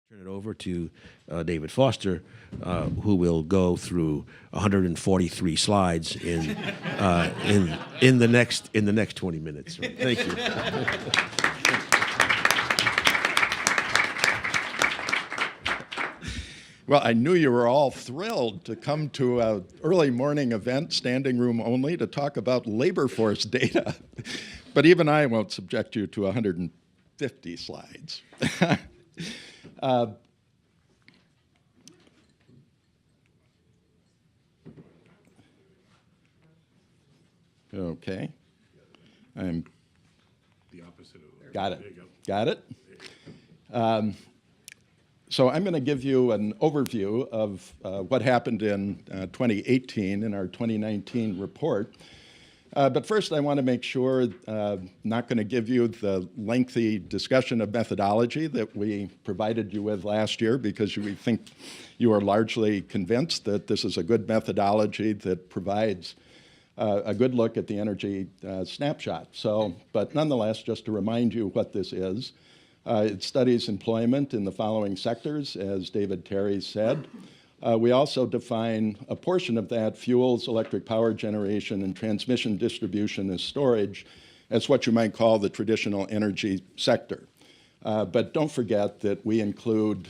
Turn it over to David Foster, who will go through 143 slides in the next 20 minutes. Thank you. Well, I knew you were all thrilled to come to an early morning event, standing room only, to talk about labor force data. But even I won't subject you to 150 slides. Okay. I'm the opposite of there. Got it. There you go. Got it? So I'm going to give you an overview of what happened in 2018 in our 2019 report. But first, I want to make sure I'm not going to give you the lengthy discussion of methodology that we provided you with last year, because we think you are largely convinced that this is a good methodology that provides a good look at the energy snapshot. But nonetheless, just to remind you what this is, it studies employment in the following sectors, as David Terry said. We also define a portion of that, fuels, electric power generation, and transmission, distribution, and storage, as what you might call the traditional energy sector. But don't forget that we include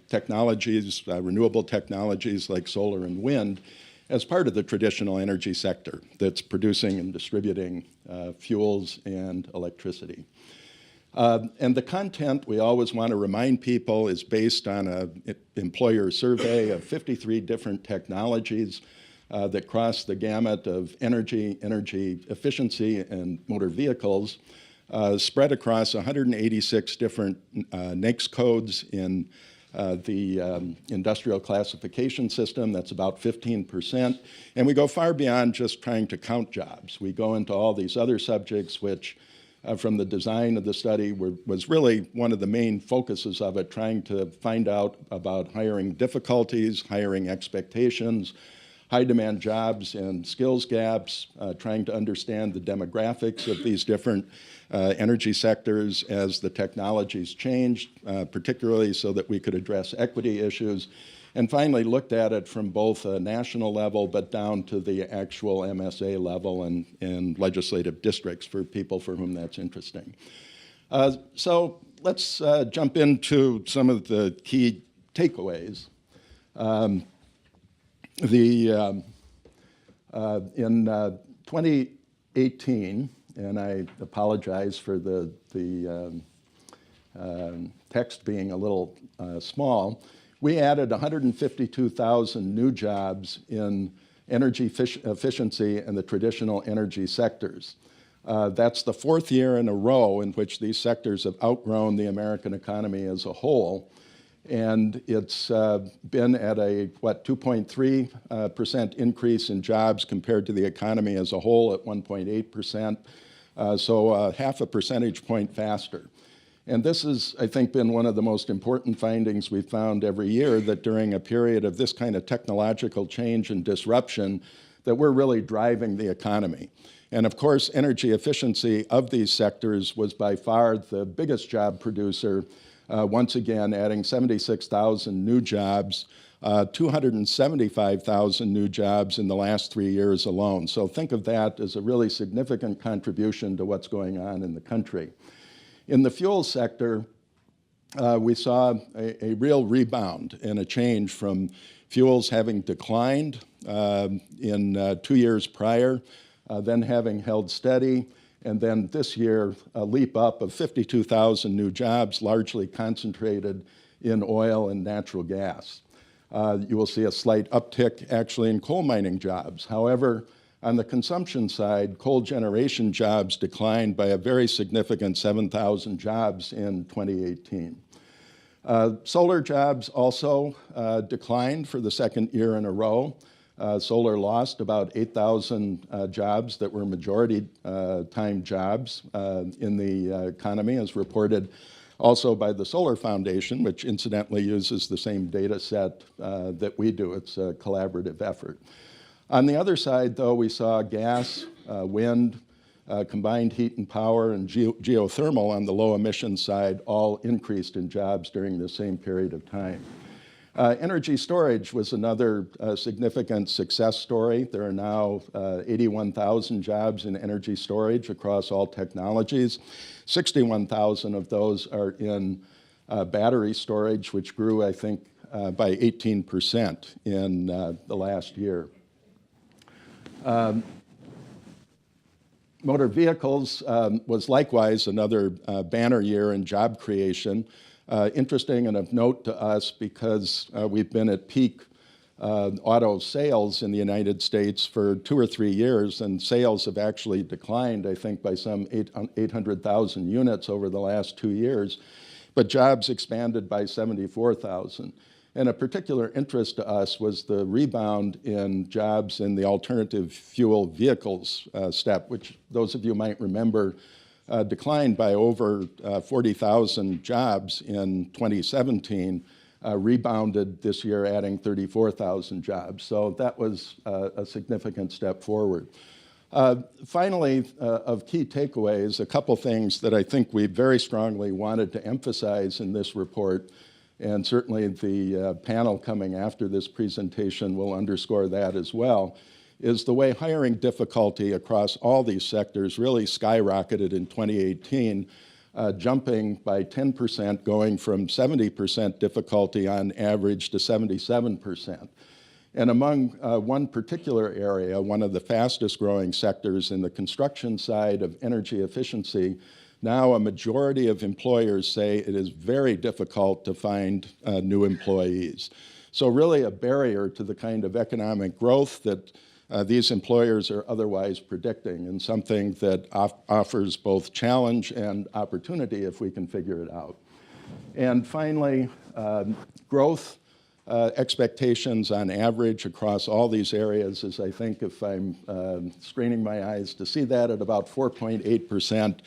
technologies, renewable technologies like solar and wind, as part of the traditional energy sector that's producing and distributing fuels and electricity. And the content, we always want to remind people, is based on an employer survey of 53 different technologies that cross the gamut of energy efficiency, and motor vehicles, spread across 186 different NAICS codes in the industrial classification system. That's about 15%. And we go far beyond just trying to count jobs. We go into all these other subjects, which from the design of the study was really one of the main focuses of it, trying to find out about hiring difficulties, hiring expectations, high demand jobs and skills gaps, trying to understand the demographics of these different energy sectors as the technologies changed, particularly so that we could address equity issues, and finally looked at it from both a national level but down to the actual MSA level and legislative districts for people for whom that's interesting. So let's jump into some of the key takeaways. In 2018, and I apologize for the text being a little small, we added 152,000 new jobs in energy efficiency and the traditional energy sectors. That's the fourth year in a row in which these sectors have outgrown the American economy as a whole. And it's been at a, 2.3% increase in jobs compared to the economy as a whole at 1.8%, so half a percentage point faster. And this has, I think, been one of the most important findings we've found every year, that during a period of this kind of technological change and disruption, that we're really driving the economy. And of course, energy efficiency of these sectors was by far the biggest job producer, once again adding 76,000 new jobs, 275,000 new jobs in the last 3 years alone. So think of that as a really significant contribution to what's going on in the country. In the fuel sector, we saw a real rebound and a change from fuels having declined in 2 years prior, then having held steady, and then this year a leap up of 52,000 new jobs, largely concentrated in oil and natural gas. You will see a slight uptick actually in coal mining jobs. However, on the consumption side, coal generation jobs declined by a very significant 7,000 jobs in 2018. Solar jobs also declined for the second year in a row. Solar lost about 8,000 jobs that were majority-time jobs in the economy, as reported also by the Solar Foundation, which incidentally uses the same data set that we do. It's a collaborative effort. On the other side, though, we saw gas, wind, combined heat and power, and geothermal on the low emission side all increased in jobs during the same period of time. Energy storage was another significant success story. There are now 81,000 jobs in energy storage across all technologies. 61,000 of those are in battery storage, which grew, I think, by 18% in the last year. Motor vehicles was likewise another banner year in job creation. Interesting and of note to us because we've been at peak auto sales in the United States for 2 or 3 years, and sales have actually declined, I think, by some 800,000 units over the last 2 years, but jobs expanded by 74,000. And a particular interest to us was the rebound in jobs in the alternative fuel vehicles step, which those of you might remember declined by over 40,000 jobs in 2017, rebounded this year, adding 34,000 jobs. So that was a significant step forward. Finally, of key takeaways, a couple things that I think we very strongly wanted to emphasize in this report, and certainly the panel coming after this presentation will underscore that as well, is the way hiring difficulty across all these sectors really skyrocketed in 2018, jumping by 10%, going from 70% difficulty on average to 77%. And among one particular area, one of the fastest growing sectors in the construction side of energy efficiency, now a majority of employers say it is very difficult to find new employees. So really a barrier to the kind of economic growth that these employers are otherwise predicting, and something that offers both challenge and opportunity if we can figure it out. And finally, growth expectations on average across all these areas is, I think, if I'm straining my eyes to see that, at about 4.8%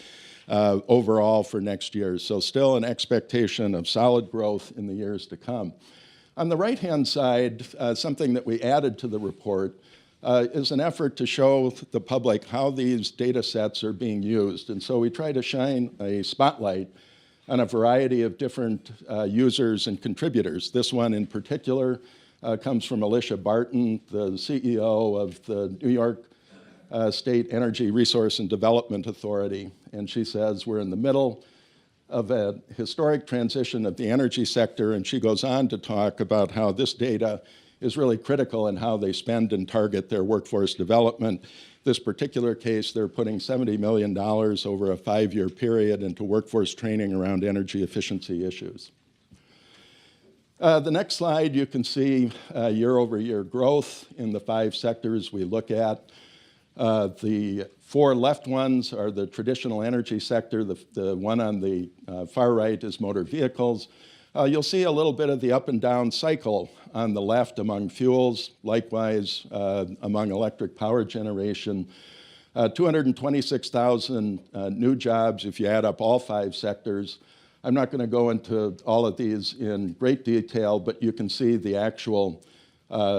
overall for next year. So still an expectation of solid growth in the years to come. On the right-hand side, something that we added to the report is an effort to show the public how these data sets are being used. And so we try to shine a spotlight on a variety of different users and contributors. This one in particular comes from Alicia Barton, the CEO of the New York State Energy Resource and Development Authority. And she says we're in the middle of a historic transition of the energy sector, and she goes on to talk about how this data is really critical in how they spend and target their workforce development. This particular case, they're putting $70 million over a 5-year period into workforce training around energy efficiency issues. The next slide, you can see year-over-year growth in the 5 sectors we look at. The 4 left ones are the traditional energy sector. The one on the far right is motor vehicles. You'll see a little bit of the up and down cycle on the left among fuels, likewise among electric power generation. 226,000 new jobs if you add up all 5 sectors. I'm not going to go into all of these in great detail, but you can see the actual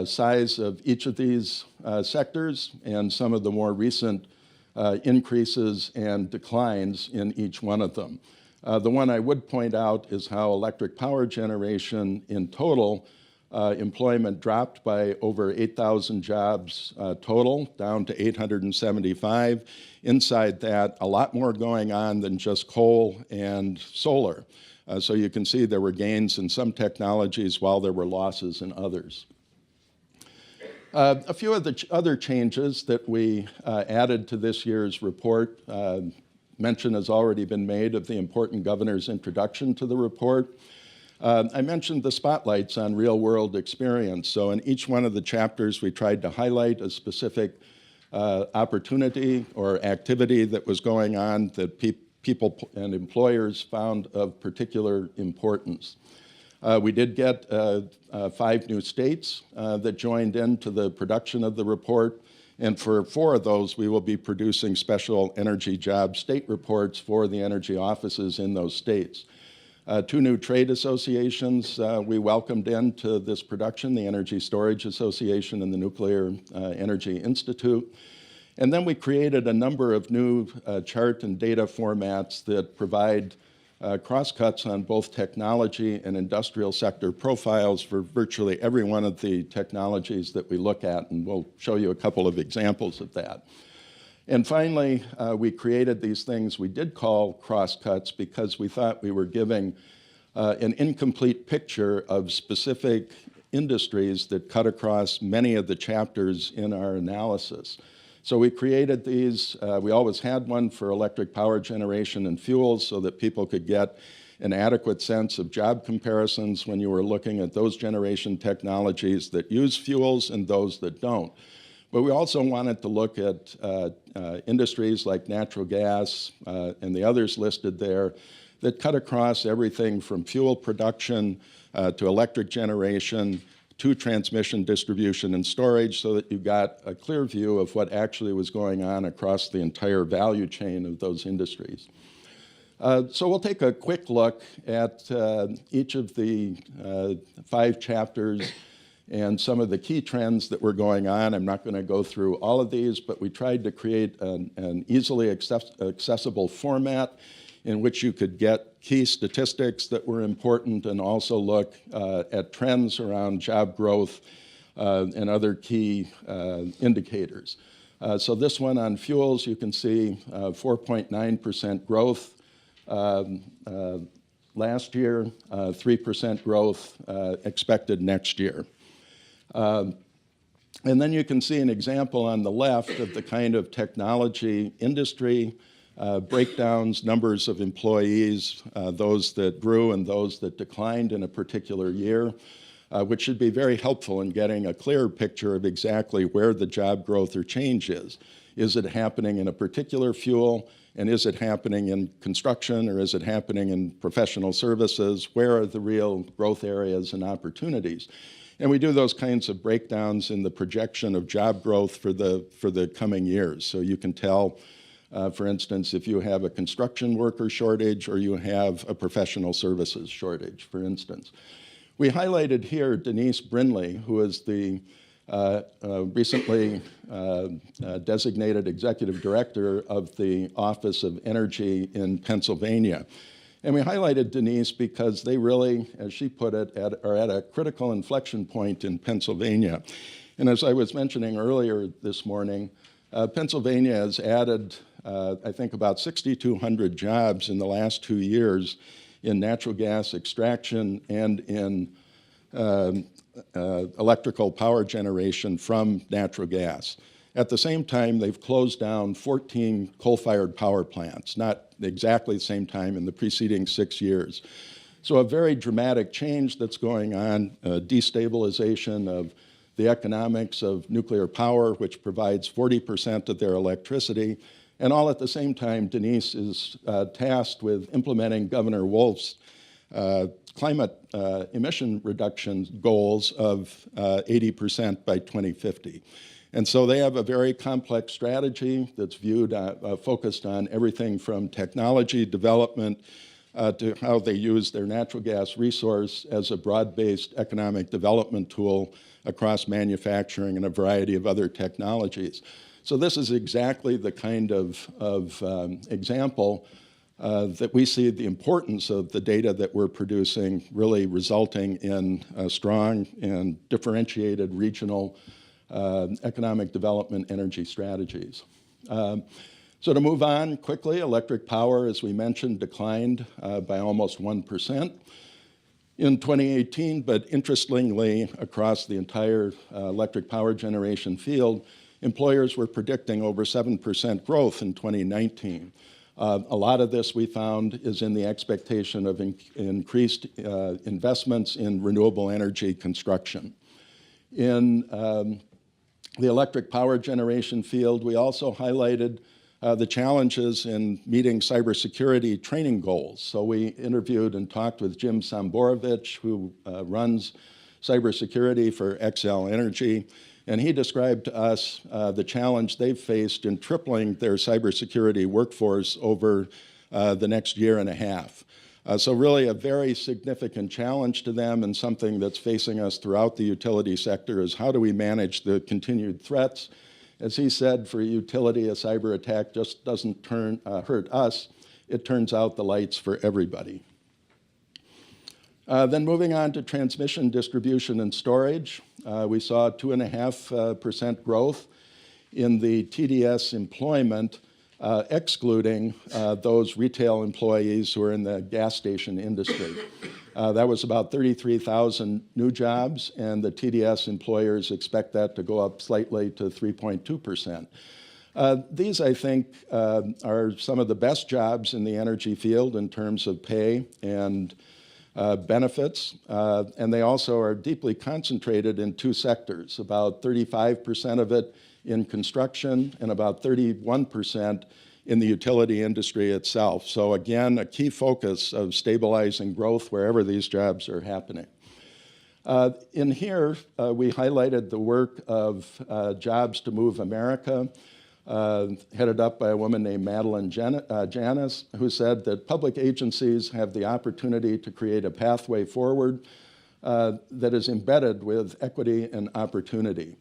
size of each of these sectors and some of the more recent increases and declines in each one of them. The one I would point out is how electric power generation in total, employment dropped by over 8,000 jobs total, down to 875. Inside that, a lot more going on than just coal and solar. So you can see there were gains in some technologies while there were losses in others. A few of the other changes that we added to this year's report, mention has already been made of the important governor's introduction to the report. I mentioned the spotlights on real-world experience. So in each one of the chapters, we tried to highlight a specific opportunity or activity that was going on that people and employers found of particular importance. We did get 5 new states that joined into the production of the report. And for 4 of those, we will be producing special energy job state reports for the energy offices in those states. 2 new trade associations we welcomed into this production, the Energy Storage Association and the Nuclear Energy Institute. And then we created a number of new chart and data formats that provide crosscuts on both technology and industrial sector profiles for virtually every one of the technologies that we look at, and we'll show you a couple of examples of that. And finally, we created these things we did call crosscuts because we thought we were giving an incomplete picture of specific industries that cut across many of the chapters in our analysis. So we created these. We always had one for electric power generation and fuels so that people could get an adequate sense of job comparisons when you were looking at those generation technologies that use fuels and those that don't. But we also wanted to look at industries like natural gas and the others listed there that cut across everything from fuel production to electric generation to transmission, distribution, and storage so that you got a clear view of what actually was going on across the entire value chain of those industries. So we'll take a quick look at each of the 5 chapters and some of the key trends that were going on. I'm not going to go through all of these, but we tried to create an easily accessible format in which you could get key statistics that were important and also look at trends around job growth and other key indicators. So this one on fuels, you can see 4.9% growth last year, 3% growth expected next year. And then you can see an example on the left of the kind of technology industry breakdowns, numbers of employees, those that grew and those that declined in a particular year, which should be very helpful in getting a clear picture of exactly where the job growth or change is. Is it happening in a particular fuel, and is it happening in construction, or is it happening in professional services? Where are the real growth areas and opportunities? And we do those kinds of breakdowns in the projection of job growth for the coming years. So you can tell, for instance, if you have a construction worker shortage or you have a professional services shortage, for instance. We highlighted here Denise Brinley, who is the recently designated executive director of the Office of Energy in Pennsylvania. And we highlighted Denise because they really, as she put it, are at a critical inflection point in Pennsylvania. And as I was mentioning earlier this morning, Pennsylvania has added I think about 6,200 jobs in the last 2 years in natural gas extraction and in electrical power generation from natural gas. At the same time, they've closed down 14 coal-fired power plants, not exactly the same time in the preceding 6 years. So a very dramatic change that's going on, destabilization of the economics of nuclear power, which provides 40% of their electricity. And all at the same time, Denise is tasked with implementing Governor Wolf's climate emission reduction goals of 80% by 2050. And so they have a very complex strategy that's focused on everything from technology development to how they use their natural gas resource as a broad-based economic development tool across manufacturing and a variety of other technologies. So this is exactly the kind of example that we see the importance of the data that we're producing really resulting in strong and differentiated regional economic development energy strategies. So to move on quickly, electric power, as we mentioned, declined by almost 1% in 2018, but interestingly, across the entire electric power generation field, employers were predicting over 7% growth in 2019. A lot of this, we found, is in the expectation of increased investments in renewable energy construction. In the electric power generation field, we also highlighted the challenges in meeting cybersecurity training goals. So we interviewed and talked with Jim Samborovich, who runs cybersecurity for Xcel Energy, and he described to us the challenge they've faced in tripling their cybersecurity workforce over the next year and a half. So really a very significant challenge to them, and something that's facing us throughout the utility sector is how do we manage the continued threats As he said, for a utility, a cyber attack just doesn't hurt us. It turns out the lights for everybody. Then moving on to transmission, distribution, and storage, we saw 2.5% growth in the TDS employment, excluding those retail employees who are in the gas station industry. That was about 33,000 new jobs, and the TDS employers expect that to go up slightly to 3.2%. These, I think, are some of the best jobs in the energy field in terms of pay and benefits, and they also are deeply concentrated in two sectors, about 35% of it in construction and about 31% in the utility industry itself. So again, a key focus of stabilizing growth wherever these jobs are happening. In here, we highlighted the work of Jobs to Move America, headed up by a woman named Madeline Janis, who said that public agencies have the opportunity to create a pathway forward that is embedded with equity and opportunity,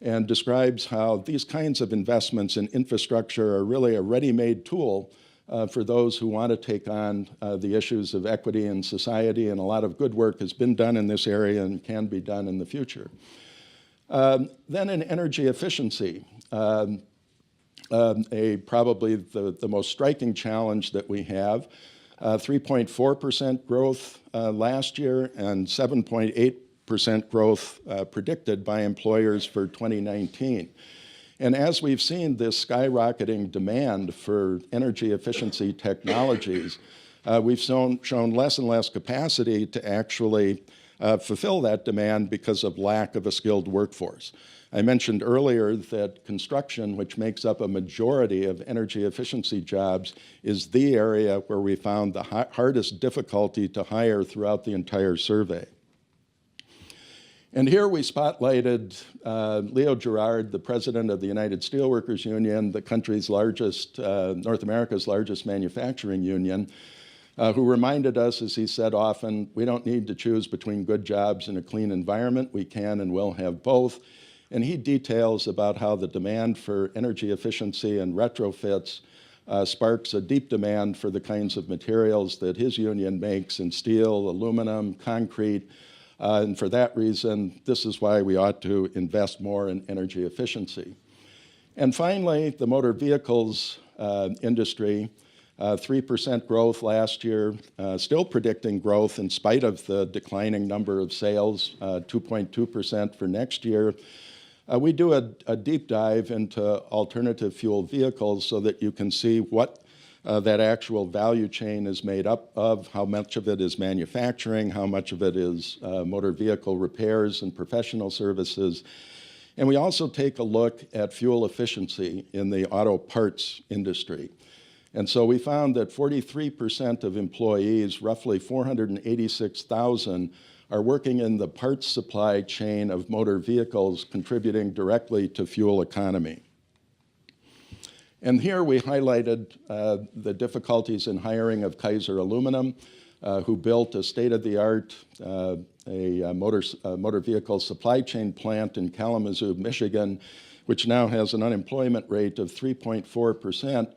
and describes how these kinds of investments in infrastructure are really a ready-made tool for those who want to take on the issues of equity in society, and a lot of good work has been done in this area and can be done in the future. Then in energy efficiency, probably the most striking challenge that we have, 3.4% growth last year and 7.8% growth predicted by employers for 2019. And as we've seen this skyrocketing demand for energy efficiency technologies, we've shown less and less capacity to actually fulfill that demand because of lack of a skilled workforce. I mentioned earlier that construction, which makes up a majority of energy efficiency jobs, is the area where we found the hardest difficulty to hire throughout the entire survey. And here we spotlighted Leo Gerard, the president of the United Steelworkers Union, the country's largest, North America's largest manufacturing union, who reminded us, as he said often, we don't need to choose between good jobs and a clean environment. We can and will have both. And he details about how the demand for energy efficiency and retrofits sparks a deep demand for the kinds of materials that his union makes in steel, aluminum, concrete, and for that reason, this is why we ought to invest more in energy efficiency. And finally, the motor vehicles industry, 3% growth last year, still predicting growth in spite of the declining number of sales, 2.2% for next year. We do a deep dive into alternative fuel vehicles so that you can see what that actual value chain is made up of, how much of it is manufacturing, how much of it is motor vehicle repairs and professional services. And we also take a look at fuel efficiency in the auto parts industry. And so we found that 43% of employees, roughly 486,000, are working in the parts supply chain of motor vehicles, contributing directly to fuel economy. And here we highlighted the difficulties in hiring of Kaiser Aluminum, who built a state-of-the-art motor vehicle supply chain plant in Kalamazoo, Michigan, which now has an unemployment rate of 3.4%.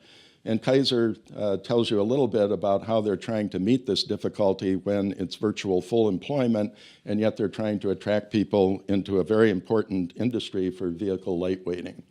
And Kaiser tells you a little bit about how they're trying to meet this difficulty when it's virtual full employment, and yet they're trying to attract people into a very important industry for vehicle lightweighting.